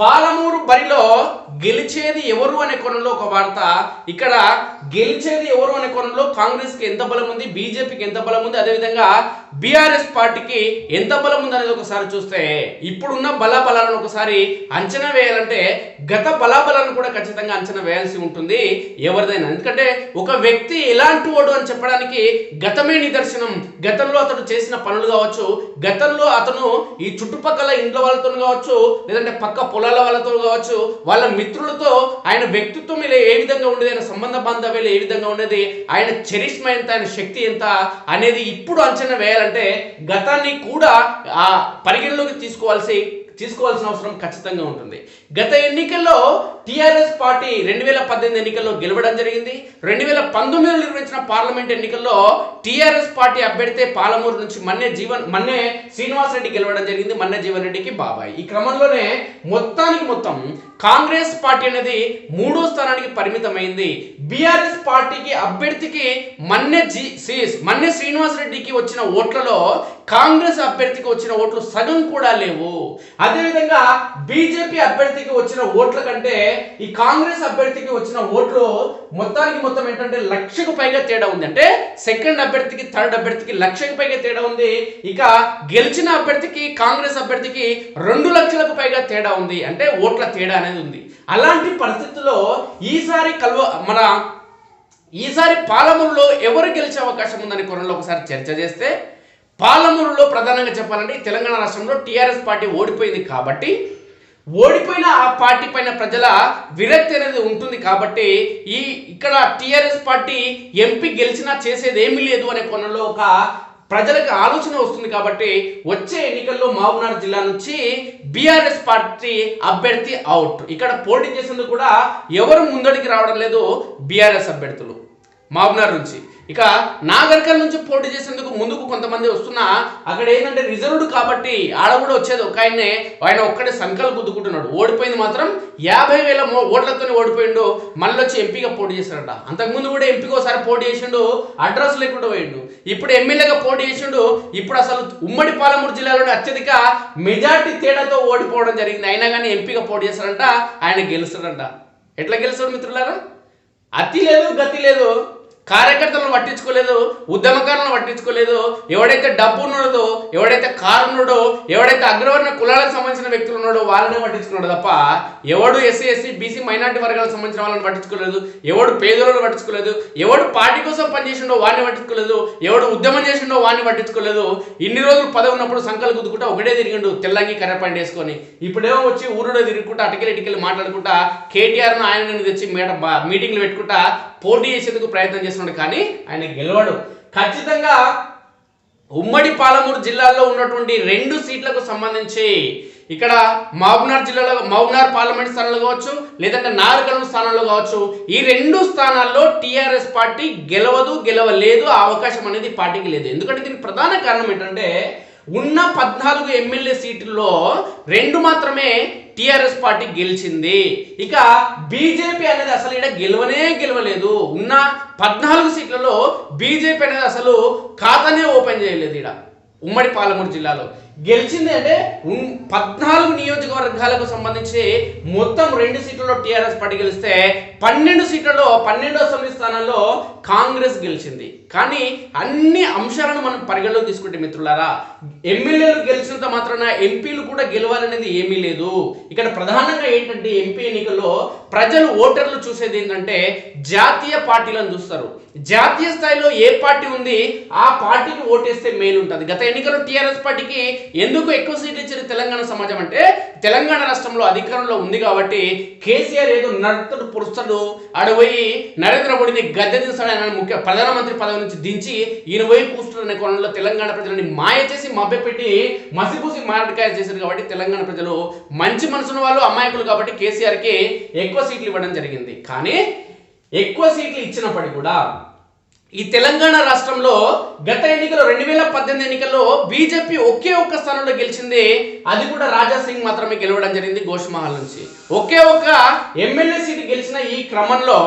పాలమూరు బరిలో గెలిచేది ఎవరు అనే కోణంలో ఒక వార్త. ఇక్కడ గెలిచేది ఎవరు అనే కోణంలో కాంగ్రెస్ కి ఎంత బలం ఉంది, బీజేపీకి ఎంత బలం ఉంది, అదేవిధంగా బీఆర్ఎస్ పార్టీకి ఎంత బలం ఉంది అనేది ఒకసారి చూస్తే ఇప్పుడున్న బలాబలాలను ఒకసారి అంచనా వేయాలంటే గత బలాబలాలను కూడా ఖచ్చితంగా అంచనా వేయాల్సి ఉంటుంది ఎవరిదైనా. ఎందుకంటే ఒక వ్యక్తి ఎలాంటి వాడు అని చెప్పడానికి గతమే నిదర్శనం. గతంలో అతడు చేసిన పనులు కావచ్చు, గతంలో అతను ఈ చుట్టుపక్కల ఇంట్లో వాళ్ళతో కావచ్చు, లేదంటే పక్క పొలాల వాళ్ళతో కావచ్చు, వాళ్ళ మిత్రులతో ఆయన వ్యక్తిత్వం ఏ విధంగా ఉండేది, ఆయన సంబంధ బాంధవ్యాలు ఏ విధంగా ఉండేది, ఆయన చరిష్మా ఎంత, ఆయన శక్తి ఎంత అనేది ఇప్పుడు అంచనా వేయాలంటే గతాన్ని కూడా ఆ పరిగణలోకి తీసుకోవాల్సిన అవసరం ఖచ్చితంగా ఉంటుంది. గత ఎన్నికల్లో టీఆర్ఎస్ పార్టీ 2018 ఎన్నికల్లో గెలవడం జరిగింది. 2019లో నిర్వహించిన పార్లమెంట్ ఎన్నికల్లో టీఆర్ఎస్ పార్టీ అభ్యర్థి పాలమూరు నుంచి మన్నే శ్రీనివాస్ రెడ్డి గెలవడం జరిగింది. మన్నే జీవన్ రెడ్డికి బాబాయ్. ఈ క్రమంలోనే మొత్తం కాంగ్రెస్ పార్టీ అనేది 3వ స్థానానికి పరిమితమైంది. బీఆర్ఎస్ పార్టీకి అభ్యర్థికి మన్నే శ్రీనివాస్ రెడ్డికి వచ్చిన ఓట్లలో కాంగ్రెస్ అభ్యర్థికి వచ్చిన ఓట్లు సగం కూడా లేవు. అదేవిధంగా బీజేపీ అభ్యర్థికి వచ్చిన ఓట్ల కంటే ఈ కాంగ్రెస్ అభ్యర్థికి వచ్చిన ఓట్లు మొత్తం ఏంటంటే 1,00,000కు పైగా తేడా ఉంది. అంటే సెకండ్ అభ్యర్థికి థర్డ్ అభ్యర్థికి 1,00,000కు పైగా తేడా ఉంది. ఇక గెలిచిన అభ్యర్థికి కాంగ్రెస్ అభ్యర్థికి 2 లక్షలకు పైగా తేడా ఉంది. అంటే ఓట్ల తేడా అనేది ఉంది. అలాంటి పరిస్థితుల్లో ఈసారి పాలమూరులో ఎవరు గెలిచే అవకాశం ఉందని కోణంలో ఒకసారి చర్చ చేస్తే, పాలమూరులో ప్రధానంగా చెప్పాలంటే తెలంగాణ రాష్ట్రంలో టీఆర్ఎస్ పార్టీ ఓడిపోయింది కాబట్టి, ఓడిపోయిన ఆ పార్టీ పైన ప్రజల విరక్తి అనేది ఉంటుంది కాబట్టి ఇక్కడ టీఆర్ఎస్ పార్టీ ఎంపీ గెలిచినా చేసేది ఏమీ లేదు అనే కోణంలో ఒక ప్రజలకు ఆలోచన వస్తుంది. కాబట్టి వచ్చే ఎన్నికల్లో మహబూబ్నగర్ జిల్లా నుంచి బీఆర్ఎస్ పార్టీ అభ్యర్థి అవుట్. ఇక్కడ పోటీ చేసేందుకు కూడా ఎవరు ముందడికి రావడం లేదు బీఆర్ఎస్ అభ్యర్థులు మహబూబ్నగర్ నుంచి. ఇక నాగర్కల్ నుంచి పోటీ చేసేందుకు ముందుకు కొంతమంది వస్తున్నా అక్కడ ఏంటంటే రిజర్వ్డ్ కాబట్టి ఆడ కూడా వచ్చేది ఒక ఆయన ఒక్కడే సంకల్ గుద్దుకుంటున్నాడు. ఓడిపోయింది మాత్రం 50,000 ఓట్లతో ఓడిపోయిండు. మళ్ళీ వచ్చి ఎంపీగా పోటీ చేశాడట. అంతకుముందు కూడా ఎంపీగా ఒకసారి పోటీ చేసిండు, అడ్రస్ లేకుండా పోయిండు. ఇప్పుడు ఎమ్మెల్యేగా పోటీ చేసిండు. ఇప్పుడు అసలు ఉమ్మడి పాలమూరు జిల్లాలోని అత్యధిక మెజార్టీ తేడాతో ఓడిపోవడం జరిగింది. అయినా కానీ ఎంపీగా పోటీ చేశారంట, ఆయన గెలుస్తాడంట. ఎట్లా గెలుస్తాడు మిత్రులారా? అతి లేదు గతి లేదు. కార్యకర్తలను పట్టించుకోలేదు, ఉద్యమకారులను పట్టించుకోలేదు. ఎవడైతే డబ్బు ఉన్నాడో, ఎవడైతే కారు ఉన్నాడో, ఎవడైతే అగ్రవర్ణ కులాలకు సంబంధించిన వ్యక్తులు ఉన్నాడో వాళ్ళనే పట్టించుకున్నాడు తప్ప ఎవడు ఎస్సీ ఎస్టీ బీసీ మైనార్టీ వర్గాలకు సంబంధించిన వాళ్ళని పట్టించుకోలేదు. ఎవడు పేదలను పట్టించుకోలేదు. ఎవడు పార్టీ కోసం పనిచేసిండో వాడిని పట్టించుకోలేదు. ఎవడు ఉద్యమం చేసిండో వాడిని పట్టించుకోలేదు. ఇన్ని రోజులు పదవి ఉన్నప్పుడు సంకలు గుద్దుకుంటా ఒకటే తిరిగిండు తెల్లంగి కర్రపండి వేసుకొని. ఇప్పుడేమో వచ్చి ఊరులో తిరుగుకుంటా అటుకెళ్ళి మాట్లాడుకుంటా కేటీఆర్ను ఆయన తెచ్చి మీటింగ్లు పెట్టుకుంటా పోటీ చేసేందుకు ప్రయత్నం చేస్తున్నాడు. కానీ ఆయన గెలవడు. ఖచ్చితంగా ఉమ్మడి పాలమూరు జిల్లాలో ఉన్నటువంటి 2 సీట్లకు సంబంధించి ఇక్కడ మహబూబ్నగర్ పార్లమెంట్ స్థానంలో కావచ్చు, లేదంటే నాగర్కల్ స్థానంలో కావచ్చు, ఈ 2 స్థానాల్లో టీఆర్ఎస్ పార్టీ గెలవలేదు. ఆ అవకాశం అనేది పార్టీకి లేదు. ఎందుకంటే దీనికి ప్రధాన కారణం ఏంటంటే ఉన్న 14 ఎమ్మెల్యే సీట్లలో 2 మాత్రమే టీఆర్ఎస్ పార్టీ గెలిచింది. ఇక బీజేపీ అనేది అసలు ఇక్కడ గెలవలేదు. ఉన్న 14 సీట్లలో బీజేపీ అనేది అసలు ఖాతానే ఓపెన్ చేయలేదు. ఇక్కడ ఉమ్మడి పాలమూరు జిల్లాలో గెలిచింది అంటే 14 నియోజకవర్గాలకు సంబంధించి మొత్తం 2 సీట్లలో టీఆర్ఎస్ పార్టీ గెలిస్తే 12 సీట్లలో 12 అసెంబ్లీ స్థానాల్లో కాంగ్రెస్ గెలిచింది. కానీ అన్ని అంశాలను మనం పరిగణలోకి తీసుకుంటే మిత్రులారా, ఎమ్మెల్యేలు గెలిచినంత మాత్రాన ఎంపీలు కూడా గెలవాలనేది ఏమీ లేదు. ఇక్కడ ప్రధానంగా ఏంటంటే ఎంపీ ఎన్నికల్లో ప్రజలు ఓటర్లు చూసేది ఏంటంటే జాతీయ పార్టీలను చూస్తారు. జాతీయ స్థాయిలో ఏ పార్టీ ఉంది ఆ పార్టీకి ఓటేస్తే మేలు ఉంటుంది. గత ఎన్నికల్లో టీఆర్ఎస్ పార్టీకి ఎందుకు ఎక్కువ సీట్లు ఇచ్చారు తెలంగాణ సమాజం అంటే, తెలంగాణ రాష్ట్రంలో అధికారంలో ఉంది కాబట్టి కేసీఆర్ ఏదో నడుతడు పొడుస్తాడు, ఆడపోయి నరేంద్ర మోడీని గద్దె దించాడు, ఆయన ప్రధానమంత్రి పదవి నుంచి దించి ఈయన పోయి కూర్చున్న కోణంలో తెలంగాణ ప్రజలని మాయ చేసి మభ్యపెట్టి మసిపూసి మారడికాయ చేశారు. కాబట్టి తెలంగాణ ప్రజలు మంచి మనసున్న వాళ్ళు, అమాయకులు కాబట్టి కేసీఆర్కి ఎక్కువ సీట్లు ఇవ్వడం జరిగింది. కానీ ఎక్కువ సీట్లు ఇచ్చినప్పటికీ కూడా ఈ తెలంగాణ రాష్ట్రంలో గత ఎన్నికల్లో 2018 ఎన్నికల్లో బీజేపీ ఒకే ఒక్క స్థానంలో గెలిచింది. అది కూడా రాజా సింగ్ మాత్రమే గెలవడం జరిగింది గోషమహల్ నుంచి. ఒకే ఒక్క ఎమ్మెల్యే సీటు గెలిచిన ఈ క్రమంలో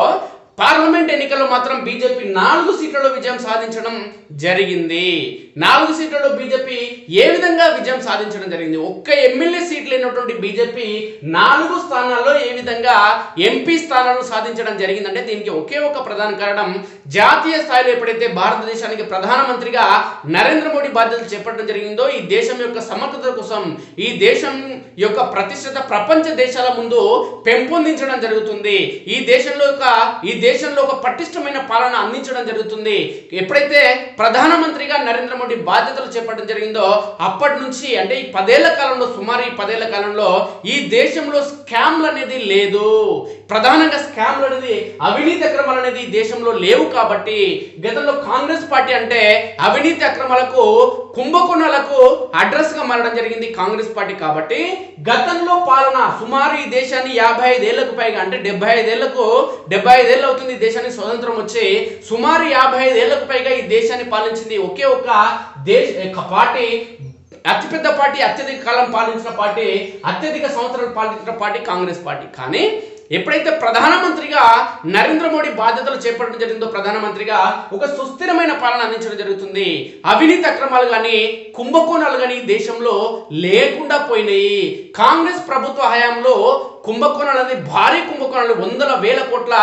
పార్లమెంట్ ఎన్నికల్లో మాత్రం బీజేపీ 4 సీట్లలో విజయం సాధించడం జరిగింది. 4 సీట్లలో బీజేపీ ఏ విధంగా విజయం సాధించడం జరిగింది? ఒక్క ఎమ్మెల్యే సీట్లు లేనటువంటి బీజేపీ 4 స్థానాల్లో ఏ విధంగా ఎంపీ స్థానాలను సాధించడం జరిగిందంటే దీనికి ఒకే ఒక ప్రధాన కారణం, జాతీయ స్థాయిలో ఎప్పుడైతే భారతదేశానికి ప్రధానమంత్రిగా నరేంద్ర మోడీ బాధ్యతలు చేపట్టడం జరిగిందో, ఈ దేశం యొక్క సమగ్రత కోసం, ఈ దేశం యొక్క ప్రతిష్టత ప్రపంచ దేశాల ముందు పెంపొందించడం జరుగుతుంది. ఈ దేశంలో ఒక పటిష్టమైన పాలన అందించడం జరుగుతుంది. ఎప్పుడైతే ప్రధానమంత్రిగా నరేంద్ర మోడీ బాధ్యతలు చేపట్టడం జరిగిందో అప్పటి నుంచి, అంటే ఈ 10 ఏళ్ల కాలంలో, సుమారు ఈ 10 ఏళ్ల కాలంలో ఈ దేశంలో స్కామ్లు అనేది లేదు. ప్రధానంగా స్కామ్లు అనేది, అవినీతి అక్రమాలు అనేది దేశంలో లేవు. కాబట్టి గతంలో కాంగ్రెస్ పార్టీ అంటే అవినీతి అక్రమాలకు, కుంభకోణాలకు అడ్రస్ గా మారడం జరిగింది కాంగ్రెస్ పార్టీ. కాబట్టి గతంలో పాలన సుమారు ఈ దేశాన్ని 55 ఏళ్లకు పైగా, అంటే 75 ఏళ్ళు అవుతుంది ఈ దేశానికి స్వతంత్రం వచ్చి. సుమారు 55 ఏళ్లకు పైగా ఈ దేశాన్ని పాలించింది ఒకే ఒక పార్టీ, అతిపెద్ద పార్టీ, అత్యధిక కాలం పాలించిన పార్టీ, అత్యధిక సంవత్సరాలు పాలించిన పార్టీ కాంగ్రెస్ పార్టీ. కానీ ఎప్పుడైతే ప్రధానమంత్రిగా నరేంద్ర మోడీ బాధ్యతలు చేపట్టడం జరిగిందో, ప్రధానమంత్రిగా ఒక సుస్థిరమైన పాలన అందించడం జరుగుతుంది. అవినీతి అక్రమాలు కానీ, కుంభకోణాలు కానీ దేశంలో లేకుండా పోయినాయి. కాంగ్రెస్ ప్రభుత్వ హయాంలో కుంభకోణాలు అనేది, భారీ కుంభకోణాలు, 100,000 కోట్ల,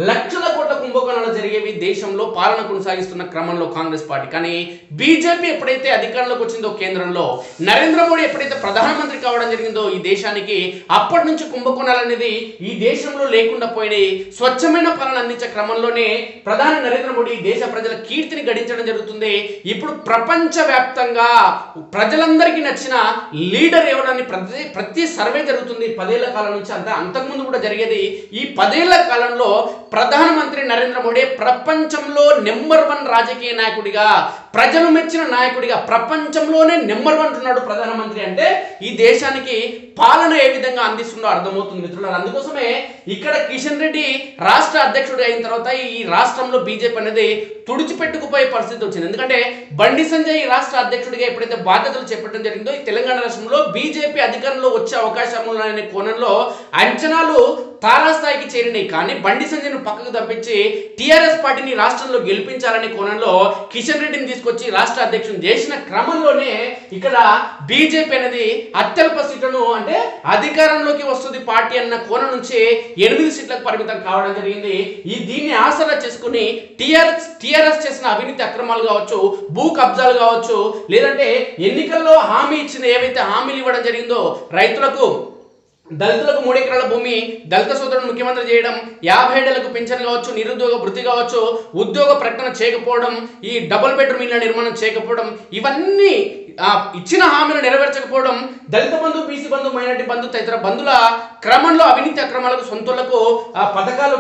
లక్షల కోట్ల కుంభకోణాలు జరిగేవి దేశంలో పాలన కొనసాగిస్తున్న క్రమంలో కాంగ్రెస్ పార్టీ. కానీ బీజేపీ ఎప్పుడైతే అధికారంలోకి వచ్చిందో కేంద్రంలో, నరేంద్ర మోడీ ఎప్పుడైతే ప్రధానమంత్రి కావడం జరిగిందో ఈ దేశానికి, అప్పటి నుంచి కుంభకోణాలు అనేది ఈ దేశంలో లేకుండా పోయినాయి. స్వచ్ఛమైన పాలన అందించే క్రమంలోనే ప్రధాని నరేంద్ర మోడీ దేశ ప్రజల కీర్తిని గడించడం జరుగుతుంది. ఇప్పుడు ప్రపంచ వ్యాప్తంగా ప్రజలందరికీ నచ్చిన లీడర్ ఎవరని ప్రతి సర్వే జరుగుతుంది 10 ఏళ్ల కాలం నుంచి. అంతకుముందు కూడా జరిగేది. ఈ 10 ఏళ్ల కాలంలో ప్రధానమంత్రి నరేంద్ర మోడీ ప్రపంచంలో నెంబర్ 1 రాజకీయ నాయకుడిగా, ప్రజలు మెచ్చిన నాయకుడిగా, ప్రపంచంలోనే నెంబర్ 1 ఉంటున్నాడు ప్రధానమంత్రి. అంటే ఈ దేశానికి పాలన ఏ విధంగా అందిస్తుందో అర్థమవుతుంది మిత్రులారా. అందుకోసమే ఇక్కడ కిషన్ రెడ్డి రాష్ట్ర అధ్యక్షుడు అయిన తర్వాత ఈ రాష్ట్రంలో బీజేపీ అనేది తుడిచిపెట్టుకుపోయే పరిస్థితి వచ్చింది. ఎందుకంటే బండి సంజయ్ ఈ రాష్ట్ర అధ్యక్షుడిగా ఎప్పుడైతే బాధ్యతలు చేపట్టడం జరిగిందో, ఈ తెలంగాణ రాష్ట్రంలో బీజేపీ అధికారంలో వచ్చే అవకాశం అనే కోణంలో అంచనాలు తారాస్థాయికి చేరినాయి. కానీ బండి సంజయ్ను పక్కకు తప్పించి టీఆర్ఎస్ పార్టీని రాష్ట్రంలో గెలిపించాలనే కోణంలో కిషన్ రెడ్డిని తీసుకొచ్చి రాష్ట్ర అధ్యక్షుని చేసిన క్రమంలోనే ఇక్కడ బీజేపీ అనేది అత్యల్ప సీట్లను, అంటే అధికారంలోకి వస్తుంది పార్టీ అన్న కోణం నుంచి 8 సీట్లకు పరిమితం కావడం జరిగింది. దీన్ని ఆసరా చేసుకుని టీఆర్ఎస్ చేసిన అవినీతి అక్రమాలు కావచ్చు, భూ కబ్జాలు కావచ్చు, లేదంటే ఎన్నికల్లో హామీ ఇచ్చిన ఏవైతే హామీలు ఇవ్వడం జరిగిందో, రైతులకు, దళితులకు 3 ఎకరాల భూమి, దళిత సోదరులను ముఖ్యమంత్రి చేయడం, 50 ఏళ్లకు పెన్షన్ కావచ్చు, నిరుద్యోగ భృతి కావచ్చు, ఉద్యోగ ప్రకటన చేయకపోవడం, ఈ డబుల్ బెడ్రూమ్ ఇళ్ల నిర్మాణం చేయకపోవడం, ఇవన్నీ ఇచ్చిన హామీలు నెరవేర్చకపోవడం, దళిత బంధు, బీసీ బంధు, మైనార్టీ బంధు తదితర బంధుల క్రమంలో అవినీతి అక్రమాలకు, సొంతలకు పథకాలు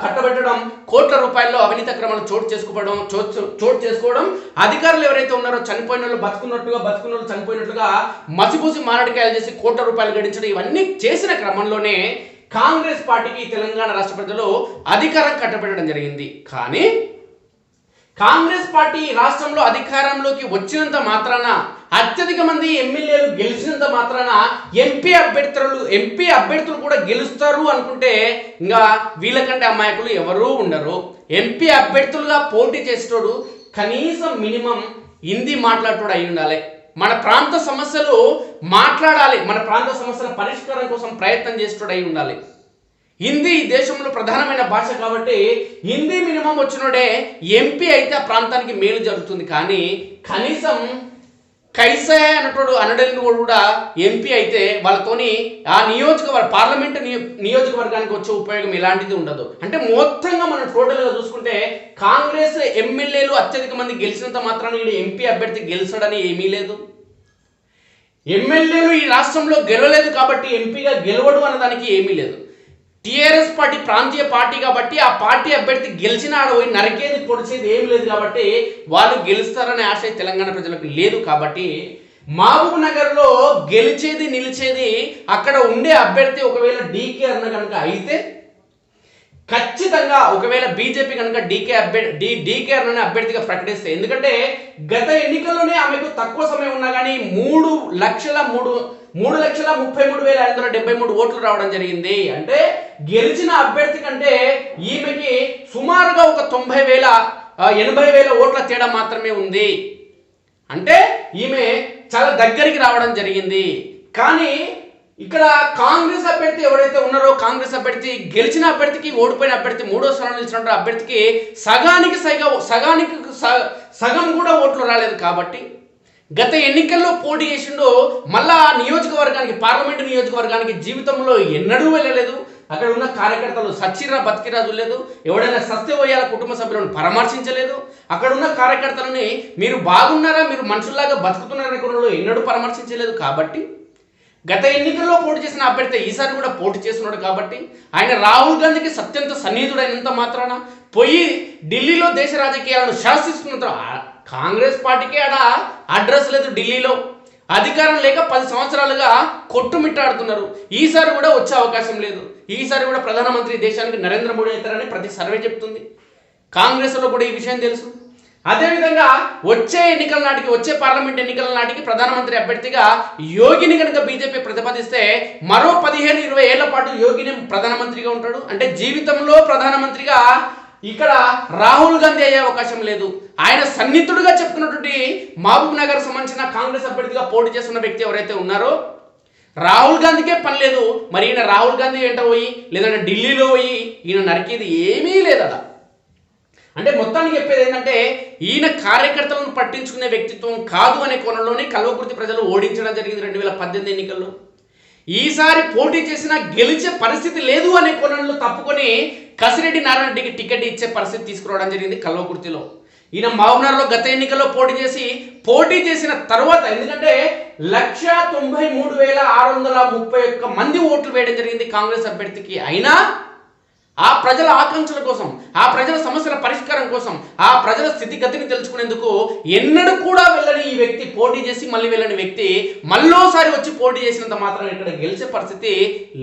కట్టబెట్టడం, కోట్ల రూపాయల్లో అవినీతి అక్రమాలు చోటు చేసుకోవడం, అధికారులు ఎవరైతే ఉన్నారో చనిపోయిన వాళ్ళు బతుకున్న చనిపోయినట్లుగా మసిపూసి మారడికాయలు చేసి కోట్ల రూపాయలు గడించడం, ఇవన్నీ చేసిన క్రమంలోనే కాంగ్రెస్ పార్టీకి తెలంగాణ రాష్ట్ర ప్రజలు అధికారం కట్టబెట్టడం జరిగింది. కానీ కాంగ్రెస్ పార్టీ రాష్ట్రంలో అధికారంలోకి వచ్చినంత మాత్రాన, అత్యధిక మంది ఎమ్మెల్యేలు గెలిచినంత మాత్రాన ఎంపీ అభ్యర్థులు కూడా గెలుస్తారు అనుకుంటే ఇంకా వీళ్ళకంటే అమాయకులు ఎవరూ ఉండరు. ఎంపీ అభ్యర్థులుగా పోటీ చేసేటోడు కనీసం మినిమం హిందీ మాట్లాడేటోడు అయి ఉండాలి. మన ప్రాంత సమస్యలు మాట్లాడాలి, మన ప్రాంత సమస్యల పరిష్కారం కోసం ప్రయత్నం చేసేటోడు అయి ఉండాలి. హిందీ దేశంలో ప్రధానమైన భాష కాబట్టి హిందీ మినిమం వచ్చినోడే ఎంపీ అయితే ఆ ప్రాంతానికి మేలు జరుగుతుంది. కానీ కనీసం కైసే అన్నటోడు అనడని కూడా ఎంపీ అయితే వాళ్ళతోని ఆ పార్లమెంట్ నియోజకవర్గానికి వచ్చే ఉపయోగం ఎలాంటిది ఉండదు. అంటే మొత్తంగా మనం టోటల్గా చూసుకుంటే కాంగ్రెస్ ఎమ్మెల్యేలు అత్యధిక మంది గెలిచినంత మాత్రాన ఈయన ఎంపీ అభ్యర్థి గెలిచాడని ఏమీ లేదు. ఎమ్మెల్యేలు ఈ రాష్ట్రంలో గెలవలేదు కాబట్టి ఎంపీగా గెలవడు అన్నదానికి ఏమీ లేదు. టీఆర్ఎస్ పార్టీ ప్రాంతీయ పార్టీ కాబట్టి ఆ పార్టీ అభ్యర్థి గెలిచిన పోయి నరికేది పొడిచేది ఏమి లేదు కాబట్టి వాళ్ళు గెలుస్తారనే ఆశ తెలంగాణ ప్రజలకు లేదు. కాబట్టి మహబూబ్ నగర్లో గెలిచేది నిలిచేది అక్కడ ఉండే అభ్యర్థి ఒకవేళ డీకే అన్న కనుక అయితే ఖచ్చితంగా, ఒకవేళ బీజేపీ కనుక డీకే అన్న అభ్యర్థిగా ప్రకటిస్తే, ఎందుకంటే గత ఎన్నికల్లోనే ఆమెకు తక్కువ సమయం ఉన్నా కానీ 3 3,33,573 ఓట్లు రావడం జరిగింది. అంటే గెలిచిన అభ్యర్థి కంటే ఈమెకి సుమారుగా ఒక 80,000 ఓట్ల తేడా మాత్రమే ఉంది. అంటే ఈమె చాలా దగ్గరికి రావడం జరిగింది. కానీ ఇక్కడ కాంగ్రెస్ అభ్యర్థి ఎవరైతే ఉన్నారో, కాంగ్రెస్ అభ్యర్థి గెలిచిన అభ్యర్థికి, ఓడిపోయిన అభ్యర్థి, మూడో స్థానంలో నిలిచిన అభ్యర్థికి సగం కూడా ఓట్లు రాలేదు. కాబట్టి గత ఎన్నికల్లో పోటీ చేసిండో మళ్ళా నియోజకవర్గానికి, పార్లమెంటు నియోజకవర్గానికి జీవితంలో ఎన్నడూ వెళ్ళలేదు. అక్కడ ఉన్న కార్యకర్తలు సచ్చిరా బతికిరా చూడలేదు. ఎవడైనా సస్తే పోయాల కుటుంబ సభ్యులను పరామర్శించలేదు. అక్కడ ఉన్న కార్యకర్తలని మీరు బాగున్నారా, మీరు మనుషుల్లాగా బతుకుతున్నారనే కోణంలో ఎన్నడూ పరామర్శించలేదు. కాబట్టి గత ఎన్నికల్లో పోటీ చేసిన అభ్యర్థి ఈసారి కూడా పోటీ చేస్తున్నాడు. కాబట్టి ఆయన రాహుల్ గాంధీకి అత్యంత సన్నిహితుడైనంత మాత్రాన పోయి ఢిల్లీలో దేశ రాజకీయాలను శాసిస్తున్న కాంగ్రెస్ పార్టీకి ఆడ అడ్రస్ లేదు. ఢిల్లీలో అధికారం లేక 10 సంవత్సరాలుగా కొట్టుమిట్టాడుతున్నారు. ఈసారి కూడా వచ్చే అవకాశం లేదు. ఈసారి కూడా ప్రధానమంత్రి దేశానికి నరేంద్ర మోడీ అవుతారని ప్రతి సర్వే చెప్తుంది. కాంగ్రెస్లో కూడా ఈ విషయం తెలుసు. అదేవిధంగా వచ్చే ఎన్నికల నాటికి, వచ్చే పార్లమెంట్ ఎన్నికల నాటికి ప్రధానమంత్రి అభ్యర్థిగా యోగిని కనుక బీజేపీ ప్రతిపాదిస్తే మరో 15-20 ఏళ్ల పాటు యోగిని ప్రధానమంత్రిగా ఉంటాడు. అంటే జీవితంలో ప్రధానమంత్రిగా ఇక్కడ రాహుల్ గాంధీ అయ్యే అవకాశం లేదు. ఆయన సన్నిహితుడుగా చెప్పుకున్నటువంటి మహబూబ్ నగర్ సంబంధించిన కాంగ్రెస్ అభ్యర్థిగా పోటీ చేస్తున్న వ్యక్తి ఎవరైతే ఉన్నారో రాహుల్ గాంధీకే పని లేదు. మరి ఈయన రాహుల్ గాంధీ వెంట పోయి, లేదంటే ఢిల్లీలో పోయి ఈయన నరికేది ఏమీ లేదట. అంటే మొత్తానికి చెప్పేది ఏంటంటే ఈయన కార్యకర్తలను పట్టించుకునే వ్యక్తిత్వం కాదు అనే కోణంలోనే కల్వకుర్తి ప్రజలు ఓడించడం జరిగింది 2018 ఎన్నికల్లో. ఈసారి పోటీ చేసినా గెలిచే పరిస్థితి లేదు అనే కోణంలో తప్పుకొని కసిరెడ్డి నారాయణ రెడ్డికి టికెట్ ఇచ్చే పరిస్థితి తీసుకురావడం జరిగింది కల్వకుర్తిలో. ఈయన మహబూబ్నగర్లో గత ఎన్నికల్లో పోటీ చేసిన తర్వాత, ఎందుకంటే 1,93,631 మంది ఓట్లు వేయడం జరిగింది కాంగ్రెస్ అభ్యర్థికి. అయినా ఆ ప్రజల ఆకాంక్షల కోసం, ఆ ప్రజల సమస్యల పరిష్కారం కోసం, ఆ ప్రజల స్థితిగతిని తెలుసుకునేందుకు ఎన్నడూ కూడా వెళ్ళని ఈ వ్యక్తి, పోటీ చేసి మళ్ళీ వెళ్ళని వ్యక్తి మళ్ళోసారి వచ్చి పోటీ చేసినంత మాత్రం ఇక్కడ గెలిచే పరిస్థితి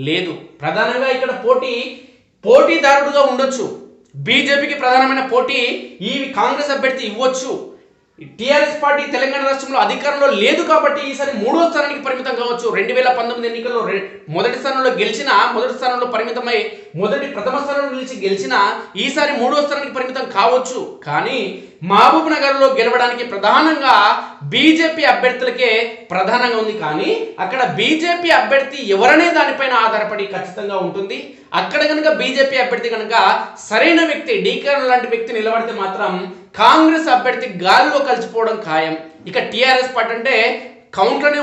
లేదు. ప్రధానంగా ఇక్కడ పోటీదారుడుగా ఉండొచ్చు. బీజేపీకి ప్రధానమైన పోటీ ఈ కాంగ్రెస్ అభ్యర్థి ఇవ్వచ్చు. టీఆర్ఎస్ పార్టీ తెలంగాణ రాష్ట్రంలో అధికారంలో లేదు కాబట్టి ఈసారి 3వ స్థానానికి పరిమితం కావచ్చు. 2019 ఎన్నికల్లో మొదటి స్థానంలో పరిమితమై ప్రథమ స్థానంలో నిలిచి గెలిచిన ఈసారి 3వ స్థానానికి పరిమితం కావచ్చు. కానీ మహబూబ్ నగర్లో గెలవడానికి ప్రధానంగా బీజేపీ అభ్యర్థులకే ప్రధానంగా ఉంది. కానీ అక్కడ బీజేపీ అభ్యర్థి ఎవరనే దానిపైన ఆధారపడి ఖచ్చితంగా ఉంటుంది. అక్కడ కనుక బీజేపీ అభ్యర్థి కనుక సరైన వ్యక్తి, డీకేఆర్ లాంటి వ్యక్తి నిలబడితే మాత్రం కాంగ్రెస్ అభ్యర్థి గాలిలో కలిసిపోవడం ఖాయం. ఇక టీఆర్ఎస్ పార్టీ అంటే కౌంట్లోనే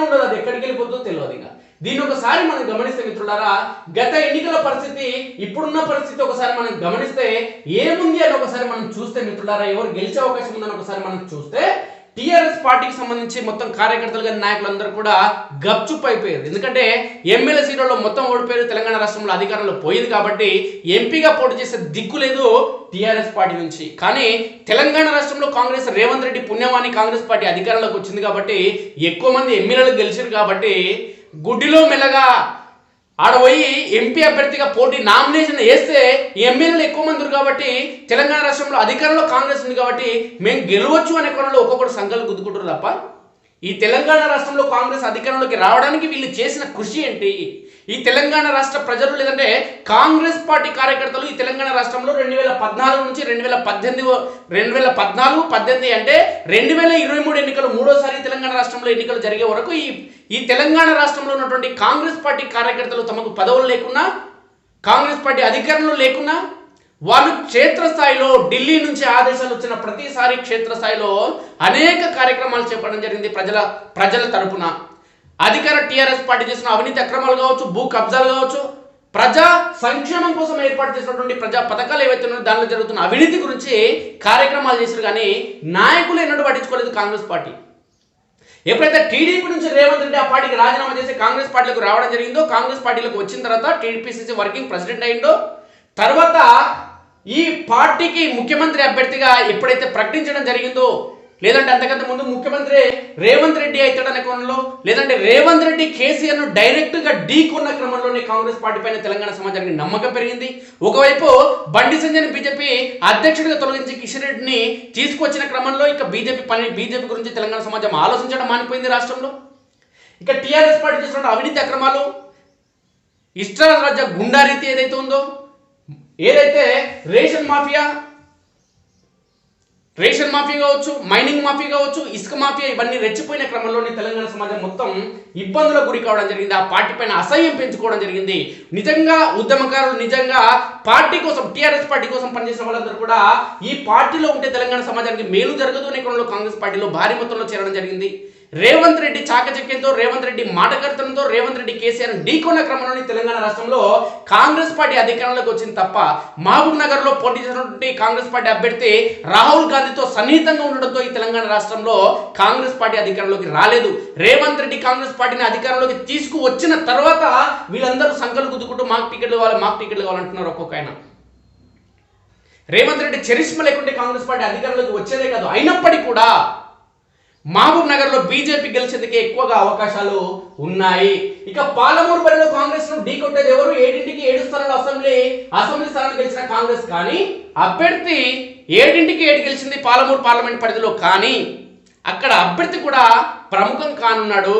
ఉండదు. అది ఎక్కడికి వెళ్ళిపోతుందో తెలియదు. ఇక దీన్ని ఒకసారి మనం గమనిస్తే మిత్రులారా, గత ఎన్నికల పరిస్థితి, ఇప్పుడున్న పరిస్థితి ఒకసారి మనం గమనిస్తే ఏముంది అని ఒకసారి మనం చూస్తే మిత్రులారా, ఎవరు గెలిచే అవకాశం ఉందని ఒకసారి మనం చూస్తే టీఆర్ఎస్ పార్టీకి సంబంధించి మొత్తం కార్యకర్తలు కానీ నాయకులందరూ కూడా గప్చుప్ అయిపోయారు. ఎందుకంటే ఎమ్మెల్యే సీట్లలో మొత్తం ఓడిపోయారు. తెలంగాణ రాష్ట్రంలో అధికారంలో పోయింది కాబట్టి ఎంపీగా పోటీ చేసే దిక్కు లేదు టీఆర్ఎస్ పార్టీ నుంచి. కానీ తెలంగాణ రాష్ట్రంలో కాంగ్రెస్, రేవంత్ రెడ్డి పుణ్యమాని కాంగ్రెస్ పార్టీ అధికారంలోకి వచ్చింది కాబట్టి ఎక్కువ మంది ఎమ్మెల్యేలు గెలిచారు. కాబట్టి గుడ్డిలో మెల్లగా ఆడపోయి ఎంపీ అభ్యర్థిగా పోటీ నామినేషన్ వేస్తే ఎమ్మెల్యేలు ఎక్కువ మంది ఉన్నారు కాబట్టి తెలంగాణ రాష్ట్రంలో అధికారంలో కాంగ్రెస్ ఉంది కాబట్టి మేము గెలవచ్చు అనే కోణంలో ఒక్కొక్కరు సంఘాలు గుద్దుకుంటారు తప్ప ఈ తెలంగాణ రాష్ట్రంలో కాంగ్రెస్ అధికారంలోకి రావడానికి వీళ్ళు చేసిన కృషి ఏంటి? ఈ తెలంగాణ రాష్ట్ర ప్రజలు, లేదంటే కాంగ్రెస్ పార్టీ కార్యకర్తలు ఈ తెలంగాణ రాష్ట్రంలో 2014 నుంచి 2018 అంటే 2023 ఎన్నికలు, మూడోసారి తెలంగాణ రాష్ట్రంలో ఎన్నికలు జరిగే వరకు ఈ తెలంగాణ రాష్ట్రంలో ఉన్నటువంటి కాంగ్రెస్ పార్టీ కార్యకర్తలు తమకు పదవులు లేకున్నా, కాంగ్రెస్ పార్టీ అధికారంలో లేకున్నా వాళ్ళు క్షేత్రస్థాయిలో ఢిల్లీ నుంచి ఆదేశాలు వచ్చిన ప్రతిసారి క్షేత్రస్థాయిలో అనేక కార్యక్రమాలు చేపట్టడం జరిగింది. ప్రజల తరపున అధికార టీఆర్ఎస్ పార్టీ చేసిన అవినీతి అక్రమాలు కావచ్చు, భూ కబ్జాలు కావచ్చు, ప్రజా సంక్షేమం కోసం ఏర్పాటు చేసినటువంటి ప్రజా పథకాలు ఏవైతే ఉన్నాయో దానిలో జరుగుతున్న అవినీతి గురించి కార్యక్రమాలు చేశారు. కానీ నాయకులు ఎన్నడూ పట్టించుకోలేదు కాంగ్రెస్ పార్టీ. ఎప్పుడైతే టీడీపీ నుంచి రేవంత్ రెడ్డి ఆ పార్టీకి రాజీనామా చేసి కాంగ్రెస్ పార్టీలకు రావడం జరిగిందో, కాంగ్రెస్ పార్టీలకు వచ్చిన తర్వాత టీడీపీసీసీ వర్కింగ్ ప్రెసిడెంట్ అయిందో, తర్వాత ఈ పార్టీకి ముఖ్యమంత్రి అభ్యర్థిగా ఎప్పుడైతే ప్రకటించడం జరిగిందో, లేదంటే అంతకంటే ముందు ముఖ్యమంత్రి రేవంత్ రెడ్డి అవుతాడనే కోణంలో, లేదంటే రేవంత్ రెడ్డి కేసీఆర్ను డైరెక్ట్గా ఢీకొన్న క్రమంలోనే కాంగ్రెస్ పార్టీ పైన తెలంగాణ సమాజానికి నమ్మకం పెరిగింది. ఒకవైపు బండి సంజయ్ని బీజేపీ అధ్యక్షుడిగా తొలగించి కిషన్ రెడ్డిని తీసుకొచ్చిన క్రమంలో ఇక బీజేపీ గురించి తెలంగాణ సమాజం ఆలోచించడం మానిపోయింది రాష్ట్రంలో. ఇక టీఆర్ఎస్ పార్టీ చేస్తున్న అవినీతి అక్రమాలు, ఇష్టారాజ్య గుండారీతి ఏదైతే ఉందో, ఏదైతే రేషన్ మాఫియా కావచ్చు, మైనింగ్ మాఫియా కావచ్చు, ఇసుక మాఫియా, ఇవన్నీ రెచ్చిపోయిన క్రమంలోనే తెలంగాణ సమాజం మొత్తం ఇబ్బందులకు గురి కావడం జరిగింది. ఆ పార్టీ పైన అసహ్యం పెంచుకోవడం జరిగింది. నిజంగా ఉద్యమకారులు, నిజంగా పార్టీ కోసం, టీఆర్ఎస్ పార్టీ కోసం పనిచేసిన వాళ్ళందరూ కూడా ఈ పార్టీలో ఉంటే తెలంగాణ సమాజానికి మేలు జరగదు అనే క్రమంలో కాంగ్రెస్ పార్టీలో భారీ మొత్తంలో చేరడం జరిగింది. రేవంత్ రెడ్డి చాకచక్యంతో, రేవంత్ రెడ్డి మాటకర్తనంతో, రేవంత్ రెడ్డి కేసీఆర్ ఢీకొన్న క్రమంలోని తెలంగాణ రాష్ట్రంలో కాంగ్రెస్ పార్టీ అధికారంలోకి వచ్చింది తప్ప మహబూబ్ నగర్ లో పోటీ చేసినటువంటి కాంగ్రెస్ పార్టీ అభ్యర్థి రాహుల్ గాంధీతో సన్నిహితంగా ఉండడంతో ఈ తెలంగాణ రాష్ట్రంలో కాంగ్రెస్ పార్టీ అధికారంలోకి రాలేదు. రేవంత్ రెడ్డి కాంగ్రెస్ పార్టీని అధికారంలోకి తీసుకువచ్చిన తర్వాత వీళ్ళందరూ సంకలు గుద్దుకుంటూ మాకు టికెట్లు కావాలంటున్నారు ఒక్కొక్క ఆయన. రేవంత్ రెడ్డి చరిష్మ లేకుంటే కాంగ్రెస్ పార్టీ అధికారంలోకి వచ్చేదే కాదు. అయినప్పటికీ కూడా మహబూబ్ నగర్ లో బీజేపీ గెలిచేందుకే ఎక్కువగా అవకాశాలు ఉన్నాయి. ఇక పాలమూరు బరిలో కాంగ్రెస్ ను ఢీకొట్టేది ఎవరు? 7 స్థానాలు అసెంబ్లీ స్థానాలు గెలిచిన కాంగ్రెస్, కానీ అభ్యర్థి 7 గెలిచింది పాలమూరు పార్లమెంట్ పరిధిలో. కానీ అక్కడ అభ్యర్థి కూడా ప్రముఖం కానున్నాడు.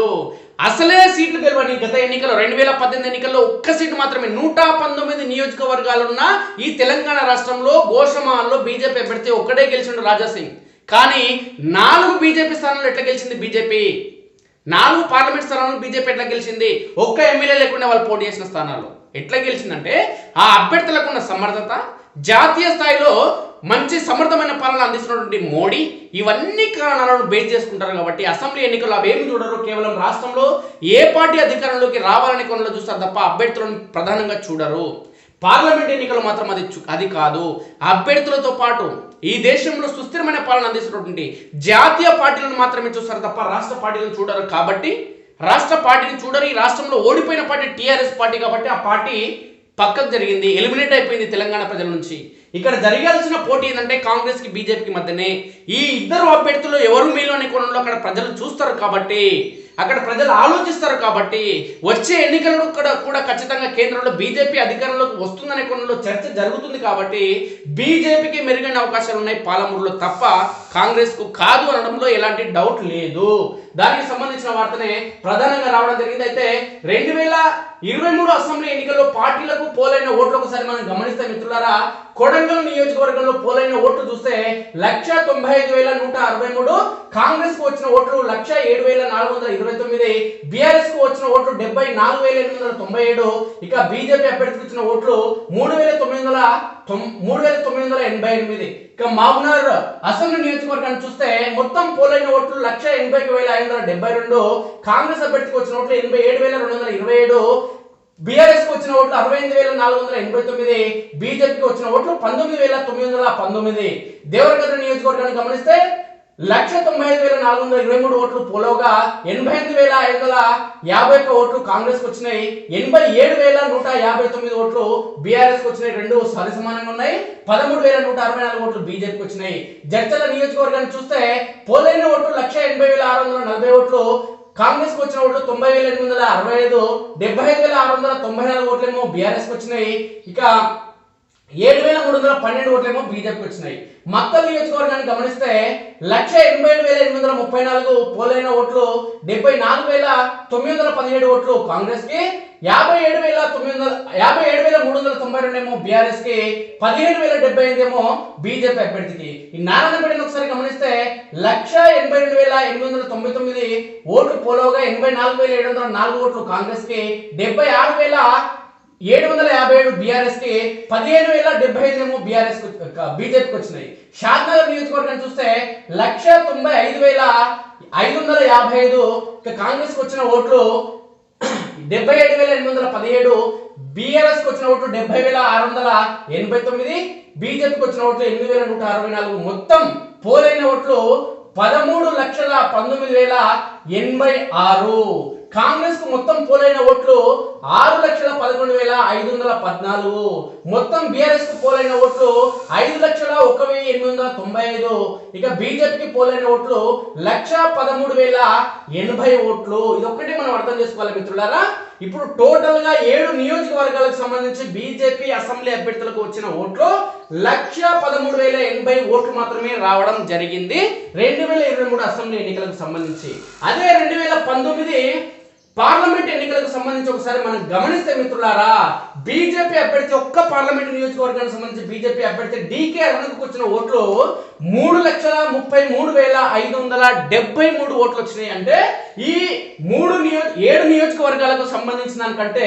అసలే సీట్లు గెలవని గత ఎన్నికల్లో 2018 ఎన్నికల్లో ఒక్క సీటు మాత్రమే 119 నియోజకవర్గాలున్న ఈ తెలంగాణ రాష్ట్రంలో గోషమాల్లో బీజేపీ అభ్యర్థి ఒక్కడే గెలిచిండు, రాజాసింగ్. కానీ 4 బీజేపీ స్థానాలు ఎట్లా గెలిచింది బీజేపీ? 4 పార్లమెంట్ స్థానాలను బీజేపీ ఎట్లా గెలిచింది? ఒక్క ఎమ్మెల్యే లేకుండా వాళ్ళు పోటీ చేసిన స్థానాలు ఎట్లా గెలిచిందంటే ఆ అభ్యర్థులకు ఉన్న సమర్థత, జాతీయ స్థాయిలో మంచి సమర్థమైన పాలన అందిస్తున్నటువంటి మోడీ, ఇవన్నీ కారణాలను బేస్ చేసుకుంటారు. కాబట్టి అసెంబ్లీ ఎన్నికల్లో అవేమి చూడరు. కేవలం రాష్ట్రంలో ఏ పార్టీ అధికారంలోకి రావాలని కొనలో చూస్తారు తప్ప అభ్యర్థులను ప్రధానంగా చూడరు. పార్లమెంట్ ఎన్నికలు మాత్రం అది కాదు. అభ్యర్థులతో పాటు ఈ దేశంలో సుస్థిరమైన పాలన అందిస్తున్నటువంటి జాతీయ పార్టీలను మాత్రమే చూస్తారు తప్ప రాష్ట్ర పార్టీలను చూడరు. కాబట్టి రాష్ట్ర పార్టీని చూడరు. ఈ రాష్ట్రంలో ఓడిపోయిన పార్టీ టీఆర్ఎస్ పార్టీ కాబట్టి ఆ పార్టీ పక్కకు జరిగింది, ఎలిమినేట్ అయిపోయింది తెలంగాణ ప్రజల నుంచి. ఇక్కడ జరగాల్సిన పోటీ ఏంటంటే కాంగ్రెస్ కి బీజేపీకి మధ్యనే. ఈ ఇద్దరు అభ్యర్థులు ఎవరు మేలు అనే కోణంలో అక్కడ ప్రజలు చూస్తారు కాబట్టి, అక్కడ ప్రజలు ఆలోచిస్తారు కాబట్టి వచ్చే ఎన్నికల్లో కూడా ఖచ్చితంగా కేంద్రంలో బీజేపీ అధికారంలోకి వస్తుందనే కోణంలో చర్చ జరుగుతుంది. కాబట్టి బీజేపీకి మెరుగైన అవకాశాలు ఉన్నాయి పాలమూరులో తప్ప కాంగ్రెస్ కు కాదు అనడంలో ఎలాంటి డౌట్ లేదు. దానికి సంబంధించిన వార్తనే ప్రధానంగా రావడం జరిగింది. అయితే 2023 అసెంబ్లీ ఎన్నికల్లో పార్టీలకు పోలైన ఓట్లు ఒకసారి మనం గమనిస్తే మిత్రులారా, కొడంగల్ నియోజకవర్గంలో పోలైన ఓట్లు చూస్తే 195,163, కాంగ్రెస్ కు వచ్చిన ఓట్లు 107,429, బీఆర్ఎస్ కు వచ్చిన ఓట్లు 74,897, ఇక బీజేపీ అభ్యర్థికి వచ్చిన ఓట్లు 3,988. ఇక మహబూబ్నగర్ అసెంబ్లీ నియోజకవర్గాన్ని చూస్తే మొత్తం పోలైన ఓట్లు 180,572, కాంగ్రెస్ అభ్యర్థికి వచ్చిన ఓట్లు 87,227, బీఆర్ఎస్ కు వచ్చిన ఓట్లు 68,489, బీజేపీకి వచ్చిన ఓట్లు 19,919. దేవరకద్ర నియోజకవర్గాన్ని గమనిస్తే 195,423 ఓట్లు పోలోగా 88,551 ఓట్లు కాంగ్రెస్ కు వచ్చినాయి, 87,159 ఓట్లు బీఆర్ఎస్ కు వచ్చినాయి. రెండు సరి సమానంగా ఉన్నాయి. 13,164 ఓట్లు బీజేపీకి వచ్చినాయి. జడ్చర్ల నియోజకవర్గాన్ని చూస్తే పోలైన ఓట్లు 180,640 ఓట్లు, కాంగ్రెస్ కు వచ్చిన ఓట్లు 90,865, 75,694 ఓట్లేమో బీఆర్ఎస్ కు వచ్చినాయి. ఇక 7,312 ఓట్లేమో బీజేపీకి వచ్చినాయి. మత్తల్ నియోజకవర్గాన్ని గమనిస్తే 187,834 పోలైన ఓట్లు, 74,917 ఓట్లు కాంగ్రెస్ కి, 57,392 ఏమో బీఆర్ఎస్ కి, 15,075 ఏమో బీజేపీ అభ్యర్థికి. ఈ నారాయణపేటను ఒకసారి గమనిస్తే 1,80,899 ఓట్లు పోలోగా 84,704 ఓట్లు కాంగ్రెస్ కి, 76,757 బీఆర్ఎస్ కి, 15,075 ఏమో బీఆర్ఎస్ బీజేపీకి వచ్చినాయి. షాద్నగర్ నియోజకవర్గాన్ని చూస్తే 195,555, కాంగ్రెస్ కు వచ్చిన ఓట్లు 77,817, బీఆర్ఎస్ కు వచ్చిన ఓట్లు 70,689, బీజేపీకి వచ్చిన ఓట్లు 8,164. మొత్తం పోలైన ఓట్లు 13,19,086. కాంగ్రెస్ కు మొత్తం పోలైన ఓట్లు 6,11,514. మొత్తం బీఆర్ఎస్ కు పోలైన ఓట్లు 5,01,895. ఇక బీజేపీకి పోలైన ఓట్లు 1,13,080 ఓట్లు. ఇది ఒక్కటి మనం అర్థం చేసుకోవాలి మిత్రులారా. ఇప్పుడు టోటల్ గా 7 నియోజకవర్గాలకు సంబంధించి బీజేపీ అసెంబ్లీ అభ్యర్థులకు వచ్చిన ఓట్లు 1,13,080 ఓట్లు మాత్రమే రావడం జరిగింది 2023 అసెంబ్లీ ఎన్నికలకు సంబంధించి. అదే 2019 పార్లమెంట్ ఎన్నికలకు సంబంధించి ఒకసారి మనం గమనిస్తే మిత్రులారా, బీజేపీ అభ్యర్థి ఒక్క పార్లమెంట్ నియోజకవర్గానికి సంబంధించి బీజేపీ అభ్యర్థి డీకే అరుణకు వచ్చిన ఓట్లు 3,33,573 ఓట్లు వచ్చినాయి. అంటే ఈ 7 నియోజకవర్గాలకు సంబంధించిన దానికంటే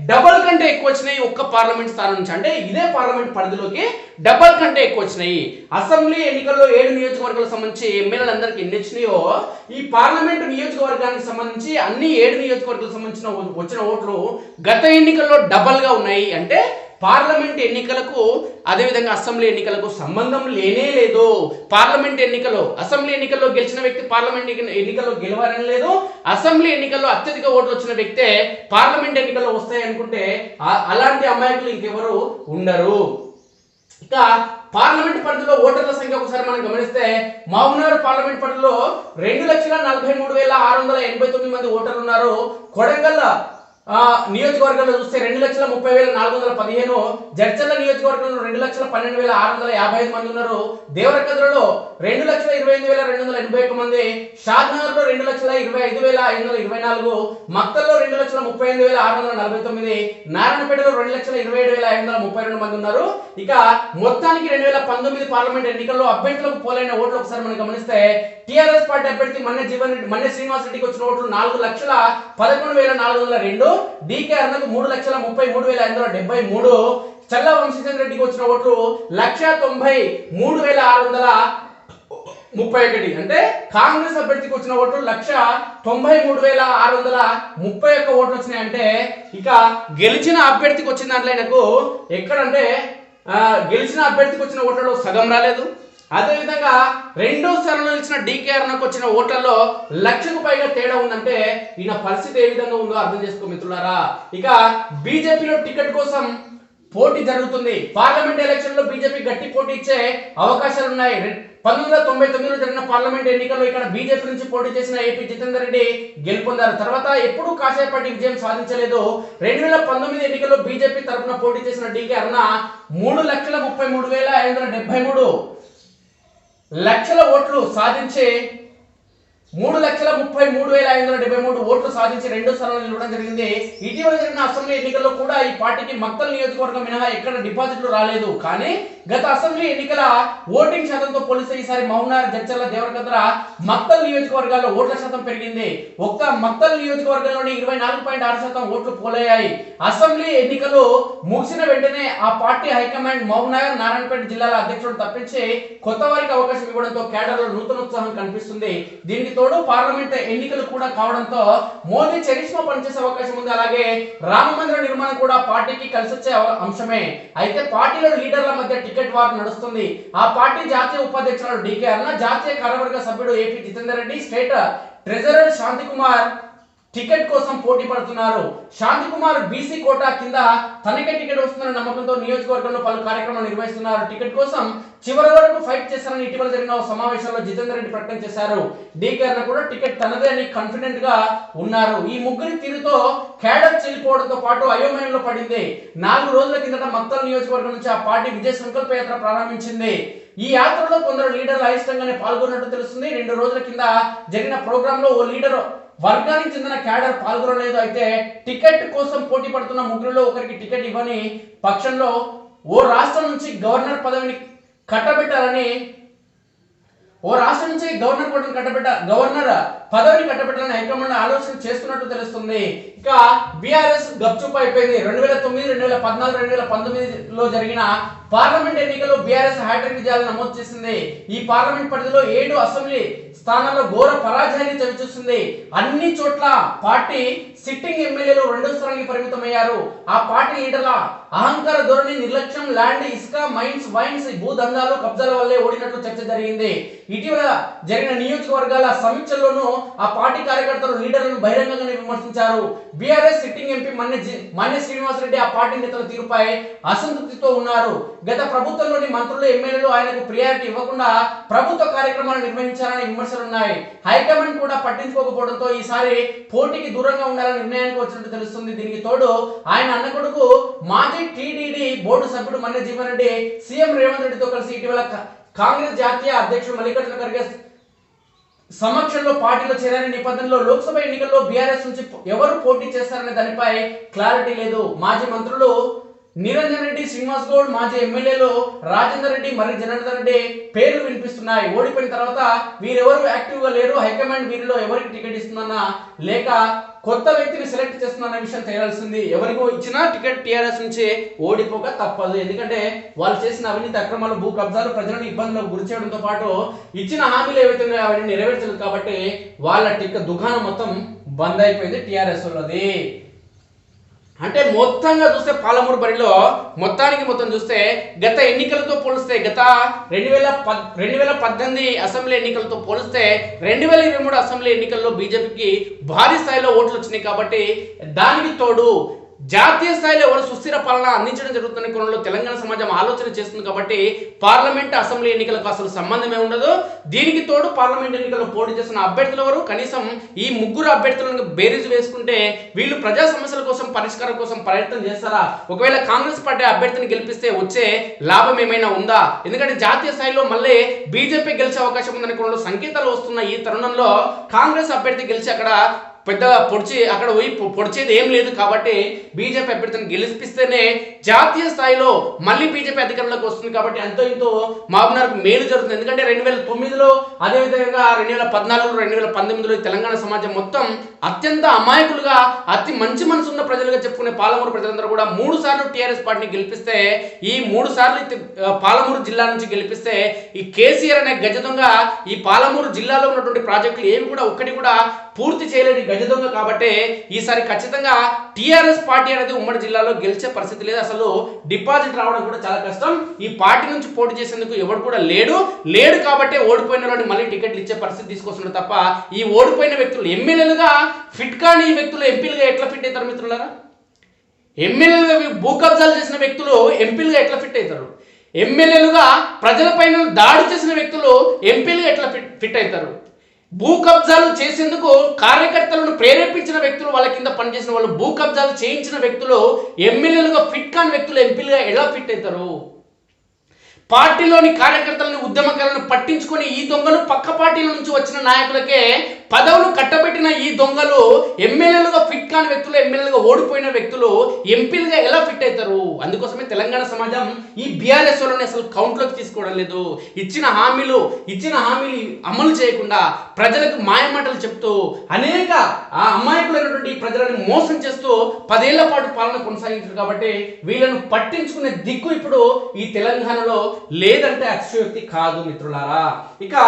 డబల్ కంటే ఎక్కువ వచ్చినాయి ఒక్క పార్లమెంట్ స్థానం నుంచి. అంటే ఇదే పార్లమెంట్ పరిధిలోకి డబల్ కంటే ఎక్కువ వచ్చినాయి. అసెంబ్లీ ఎన్నికల్లో 7 నియోజకవర్గాలకు సంబంధించి ఎమ్మెల్యేలందరికీ ఎన్ని వచ్చినాయో ఈ పార్లమెంట్ నియోజకవర్గానికి సంబంధించి అన్ని 7 నియోజకవర్గాలకు సంబంధించిన వచ్చిన ఓట్లు గత ఎన్నికల్లో డబల్ గా ఉన్నాయి. అంటే పార్లమెంట్ ఎన్నికలకు అదేవిధంగా అసెంబ్లీ ఎన్నికలకు సంబంధం లేనే లేదు. పార్లమెంట్ ఎన్నికల్లో అసెంబ్లీ ఎన్నికల్లో గెలిచిన వ్యక్తి పార్లమెంట్ ఎన్నికల్లో గెలవాలని లేదు. అసెంబ్లీ ఎన్నికల్లో అత్యధిక ఓట్లు వచ్చిన వ్యక్తే పార్లమెంట్ ఎన్నికల్లో వస్తాయి అనుకుంటే అలాంటి అమాయకులు ఇంకెవరు ఉండరు. ఇక పార్లమెంట్ పరిధిలో ఓటర్ల సంఖ్య ఒకసారి మనం గమనిస్తే మహబూబ్నగర్ పార్లమెంట్ పరిధిలో 2,43,689 మంది ఓటర్లు ఉన్నారు. కొడంగల్ నియోజకవర్గంలో చూస్తే 2,30,415, జడ్చర్ల నియోజకవర్గంలో 2,12,655 మంది ఉన్నారు. దేవరకద్రలో 2,25,281 మంది, షాద్నగర్ లో 2,25,524, మక్తల్లో 2,38,649, నారాయణపేటలో 2,27,532 మంది ఉన్నారు. ఇక మొత్తానికి 2019 పార్లమెంట్ ఎన్నికల్లో అభ్యర్థులకు పోలైన ఓట్లు ఒకసారి మనం గమనిస్తే టిఆర్ఎస్ పార్టీ అభ్యర్థి మన్నె శ్రీనివాస్ రెడ్డికి వచ్చిన ఓట్లు 4,11,402, డీకే అరుణకు 3,33,573, చల్లా వంశీచంద్ర రెడ్డికి వచ్చిన ఓట్లు 1,93,631. అంటే కాంగ్రెస్ అభ్యర్థికి వచ్చిన ఓట్లు 1,93,631 ఓట్లు వచ్చినాయి. అంటే ఇక గెలిచిన అభ్యర్థికి వచ్చిన దాంట్లో ఆయనకు ఎక్కడంటే గెలిచిన అభ్యర్థికి వచ్చిన ఓట్లలో సగం రాలేదు. అదేవిధంగా రెండో స్థానంలో నిలిచిన డీకే అరుణకు వచ్చిన ఓట్లలో 1,00,000కు పైగా తేడా ఉందంటే ఈయన పరిస్థితి ఏ విధంగా ఉందో అర్థం చేసుకో మిత్రులారా. ఇక బీజేపీలో టికెట్ కోసం పోటీ జరుగుతుంది. పార్లమెంట్ ఎలక్షన్ లో బీజేపీ గట్టి పోటీ ఇచ్చే అవకాశాలు ఉన్నాయి. 1999లో జరిగిన పార్లమెంట్ ఎన్నికల్లో ఇక్కడ బీజేపీ నుంచి పోటీ చేసిన ఏపీ జితేందర్ రెడ్డి గెలుపొందారు. తర్వాత ఎప్పుడూ కాషాయ పార్టీ విజయం సాధించలేదు. 2019 ఎన్నికల్లో బీజేపీ తరఫున పోటీ చేసిన డీకే అరుణ 3,33,573 లక్షల ఓట్లు సాధించి 3,33,573 ఓట్లు సాధించి రెండో స్థానంలో నిలవడం జరిగింది. ఇటీవల జరిగిన అసెంబ్లీ ఎన్నికల్లో కూడా ఈ పార్టీకి మక్తల్ నియోజకవర్గం మినహా ఎక్కడ డిపాజిట్లు రాలేదు. కానీ గత అసెంబ్లీ ఎన్నికల ఓటింగ్ శాతంతో పోలిస్తే ఈసారి మహబూబ్నగర్, జడ్చర్ల, దేవరకద్ర, మక్తల్ నియోజకవర్గాల్లో ఓట్ల శాతం పెరిగింది. ఒక్క మక్తల్ నియోజకవర్గంలోని 24.6% ఓట్లు పోలయ్యాయి. అసెంబ్లీ ఎన్నికలు ముగిసిన వెంటనే ఆ పార్టీ హైకమాండ్ మహబూబ్నగర్, నారాయణపేట జిల్లాల అధ్యక్షుడు తప్పించి కొత్త వారికి అవకాశం ఇవ్వడంతో కేడర్లో నూతన ఉత్సాహం కనిపిస్తుంది. దీనికి తోడు పార్లమెంట్ ఎన్నికలు కూడా కావడంతో మోదీ చరిష్మా పనిచేసే అవకాశం ఉంది. అలాగే రామ మందిర నిర్మాణం కూడా పార్టీకి కలిసొచ్చే అంశమే. అయితే పార్టీలో లీడర్ల మధ్య టికెట్ వార్ నడుస్తుంది. ఆ పార్టీ జాతీయ ఉపాధ్యక్షుడు డీకే అరుణ, జాతీయ కార్యవర్గ సభ్యుడు AP Jitender Reddy, state treasurer Shanthikumar ticket కోసం పోటీ పడుతున్నారు. శాంతికుమార్ బీసీ కోటా కింద తనకే టికెట్ వస్తుందన్న నమ్మకంతో నియోజకవర్గంలో పలు కార్యక్రమాలు నిర్వహిస్తున్నారు. టికెట్ కోసం చివరి వరకు ఫైట్ చేస్తారని ఇటీవల జరిగిన సమావేశంలో జితేందర్ రెడ్డి ప్రకటన చేశారు. డీకే అరుణ కూడా టికెట్ తనదే అని కాన్ఫిడెంట్ గా ఉన్నారు. ఈ ముగ్గురి తీరుతో క్యాడర్ చెల్లిపోవడంతో పాటు అయోమయంలో పడింది. 4 రోజుల కిందట మక్తల్ నియోజకవర్గం నుంచి ఆ పార్టీ విజయ సంకల్ప యాత్ర ప్రారంభించింది. ఈ యాత్రలో కొందరు లీడర్లు అయిష్టంగానే పాల్గొన్నట్టు తెలుస్తుంది. 2 రోజుల కింద జరిగిన ప్రోగ్రామ్ లో ఓ లీడర్ వర్గానికి చెందిన క్యాడర్ పాల్గొనలేదు. అయితే టికెట్ కోసం పోటీ పడుతున్న ముగ్గురులో ఒకరికి టికెట్ ఇవ్వని పక్షంలో ఓ రాష్ట్రం నుంచి గవర్నర్ పదవిని కట్టబెట్టాలని హైకమాండ్ ఆలోచన చేస్తున్నట్టు తెలుస్తుంది. ఇక బీఆర్ఎస్ గప్చుప్ అయిపోయింది. 2009, 2014, 2019లో జరిగిన పార్లమెంట్ ఎన్నికల్లో బీఆర్ఎస్ హ్యాట్రిక్ విజయాలు నమోదు చేసింది. ఈ పార్లమెంట్ పరిధిలో 7 అసెంబ్లీ స్థానాల్లో ఘోర పరాజయాన్ని చవిచూస్తుంది. అన్ని చోట్ల పార్టీ సిట్టింగ్ ఎమ్మెల్యేలు రెండో స్థానానికి పరిమితమయ్యారు. ఆ పార్టీ లీడర్ల అహంకార ధోరణి, నిర్లక్ష్యం, ల్యాండ్, ఇసుక, మైన్స్, వైన్స్, భూదందాలు, కబ్జాల వల్లే ఓడినట్లు చర్చ జరిగింది. ఇటీవల జరిగిన నియోజకవర్గాల సమీక్షల్లోనూ ఆ పార్టీ కార్యకర్తలు లీడర్లను బహిరంగంగానే విమర్శించారు. BRS sitting MP Manne Srinivas Reddy ఆ పార్టీ నేతల తీరుపై అసంతృప్తితో ఉన్నారు. గత ప్రభుత్వంలోని మంత్రులు, ఎమ్మెల్యేలు ఆయనకు ప్రియారిటీ ఇవ్వకుండా ప్రభుత్వ కార్యక్రమాలు నిర్వహించారని విమర్శలున్నాయి. హైకమాండ్ కూడా పట్టించుకోకపోవడంతో ఈసారి పోటీకి దూరంగా ఉండాలని నిర్ణయానికి వచ్చినట్టు తెలుస్తుంది. దీనికి తోడు ఆయన అన్న కొడుకు మాజీ టీడీడీ బోర్డు సభ్యుడు మన్నె జీవన్ రెడ్డి సీఎం రేవంత్ రెడ్డితో కలిసి ఇటీవల కాంగ్రెస్ జాతీయ అధ్యక్షుడు మల్లికార్జున ఖర్గే సమక్షంలో పార్టీలో చేరని నేపథ్యంలో లోక్సభ ఎన్నికల్లో బీఆర్ఎస్ నుంచి ఎవరు పోటీ చేస్తారనే దానిపై క్లారిటీ లేదు. మాజీ మంత్రులు నిరంజన్ రెడ్డి, శ్రీనివాస్ గౌడ్, మాజీ ఎమ్మెల్యేలు రాజేందర్ రెడ్డి, మరి జనార్దన్ రెడ్డి పేర్లు వినిపిస్తున్నాయి. ఓడిపోయిన తర్వాత వీరెవరు యాక్టివ్ గా లేరు, హైకమాండ్ వీరిలో ఎవరికి టికెట్ ఇస్తుందన్నా లేక కొత్త వ్యక్తిని సెలెక్ట్ చేస్తున్న విషయం తేలాల్సింది. ఎవరికి ఇచ్చినా టికెట్ టీఆర్ఎస్ నుంచి ఓడిపోక తప్పదు. ఎందుకంటే వాళ్ళు చేసిన అవినీతి అక్రమాలు, భూ కబ్జాలు ప్రజలను ఇబ్బందులకు గురి చేయడంతో పాటు ఇచ్చిన హామీలు ఏవైతే ఉన్నాయో అవన్నీ నెరవేర్చలేదు కాబట్టి వాళ్ళ దుకాణం మొత్తం బంద్ అయిపోయింది టీఆర్ఎస్ వాళ్ళది. అంటే మొత్తంగా చూస్తే పాలమూరు బరిలో మొత్తం చూస్తే గత ఎన్నికలతో పోలిస్తే గత 2018 అసెంబ్లీ ఎన్నికలతో పోలిస్తే 2023 అసెంబ్లీ ఎన్నికల్లో బీజేపీకి భారీ స్థాయిలో ఓట్లు వచ్చినాయి. కాబట్టి దానికి తోడు జాతీయ స్థాయిలో ఎవరు సుస్థిర పాలన అందించడం జరుగుతున్న కోణంలో తెలంగాణ సమాజం ఆలోచన చేస్తుంది. కాబట్టి పార్లమెంట్ అసెంబ్లీ ఎన్నికలకు అసలు సంబంధమే ఉండదు. దీనికి తోడు పార్లమెంట్ ఎన్నికల్లో పోటీ చేస్తున్న అభ్యర్థులు ఎవరు, కనీసం ఈ ముగ్గురు అభ్యర్థులను బేరీజు వేసుకుంటే వీళ్ళు ప్రజా సమస్యల కోసం పరిష్కారం కోసం ప్రయత్నం చేస్తారా? ఒకవేళ కాంగ్రెస్ పార్టీ అభ్యర్థిని గెలిపిస్తే వచ్చే లాభం ఏమైనా ఉందా? ఎందుకంటే జాతీయ స్థాయిలో మళ్ళీ బీజేపీ గెలిచే అవకాశం ఉందనే కోణంలో సంకేతాలు వస్తున్న ఈ తరుణంలో కాంగ్రెస్ అభ్యర్థి గెలిచి అక్కడ పెద్దగా అక్కడ పోయి పొడిచేది ఏం లేదు. కాబట్టి బీజేపీ అభ్యర్థిని గెలిపిస్తేనే జాతీయ స్థాయిలో మళ్ళీ బీజేపీ అధికారంలోకి వస్తుంది. కాబట్టి ఎంతో ఇంతో మహబూబ్నగర్కు మేలు జరుగుతుంది. ఎందుకంటే 2009లో అదేవిధంగా 2014, 2019లో తెలంగాణ సమాజం మొత్తం అత్యంత అమాయకులుగా అతి మంచి మనసు ఉన్న ప్రజలుగా చెప్పుకునే పాలమూరు ప్రజలందరూ కూడా 3 సార్లు టీఆర్ఎస్ పార్టీని గెలిపిస్తే, ఈ 3 సార్లు పాలమూరు జిల్లా నుంచి గెలిపిస్తే ఈ కేసీఆర్ అనే గజ దొంగ ఈ పాలమూరు జిల్లాలో ఉన్నటువంటి ప్రాజెక్టులు ఏవి కూడా ఒక్కటి కూడా పూర్తి చేయలేని గజ దొంగ. కాబట్టి ఈసారి ఖచ్చితంగా టీఆర్ఎస్ పార్టీ అనేది ఉమ్మడి జిల్లాలో గెలిచే పరిస్థితి లేదు. అసలు డిపాజిట్ రావడం కూడా చాలా కష్టం. ఈ పార్టీ నుంచి పోటీ చేసేందుకు ఎవరు కూడా లేడు కాబట్టి ఓడిపోయిన వాడిని మళ్ళీ టికెట్లు ఇచ్చే పరిస్థితి తీసుకొస్తున్నారు తప్ప ఈ ఓడిపోయిన వ్యక్తులు ఎమ్మెల్యేలుగా ఫిట్ కాని ఈ వ్యక్తులు ఎంపీలుగా ఎట్లా ఫిట్ అవుతారు మిత్రులారా? ఎమ్మెల్యేలుగా భూ కబ్జాలు చేసిన వ్యక్తులు ఎంపీలుగా ఎట్లా ఫిట్ అవుతారు? ఎమ్మెల్యేలుగా ప్రజలపైన దాడి చేసిన వ్యక్తులు ఎంపీలుగా ఎట్లా ఫిట్ అవుతారు? భూ కబ్జాలు చేసేందుకు కార్యకర్తలను ప్రేరేపించిన వ్యక్తులు, వాళ్ళ కింద పనిచేసిన వాళ్ళు భూ కబ్జాలు చేయించిన వ్యక్తులు ఎమ్మెల్యేలుగా ఫిట్ కాని వ్యక్తులు ఎంపీలుగా ఎలా ఫిట్ అవుతారు? పార్టీలోని కార్యకర్తలను, ఉద్యమకారులను పట్టించుకొని ఈ దొంగలు పక్క పార్టీల నుంచి వచ్చిన నాయకులకే పదవులు కట్టబెట్టిన ఈ దొంగలు ఎమ్మెల్యేలుగా ఫిట్ కాని వ్యక్తులు, ఎమ్మెల్యేలుగా ఓడిపోయిన వ్యక్తులు ఎంపీలుగా ఎలా ఫిట్ అవుతారు? అందుకోసమే తెలంగాణ సమాజం ఈ బీఆర్ఎస్ వాళ్ళని అసలు కౌంట్లోకి తీసుకోవడం లేదు. ఇచ్చిన హామీలు అమలు చేయకుండా ప్రజలకు మాయమాటలు చెప్తూ అనేక అమాయకులైనటువంటి ప్రజలను మోసం చేస్తూ 10 ఏళ్ల పాటు పాలన కొనసాగించారు. కాబట్టి వీళ్ళను పట్టించుకునే దిక్కు ఇప్పుడు ఈ తెలంగాణలో లేదంటే అతిశయోక్తి కాదు మిత్రులారా. ఇక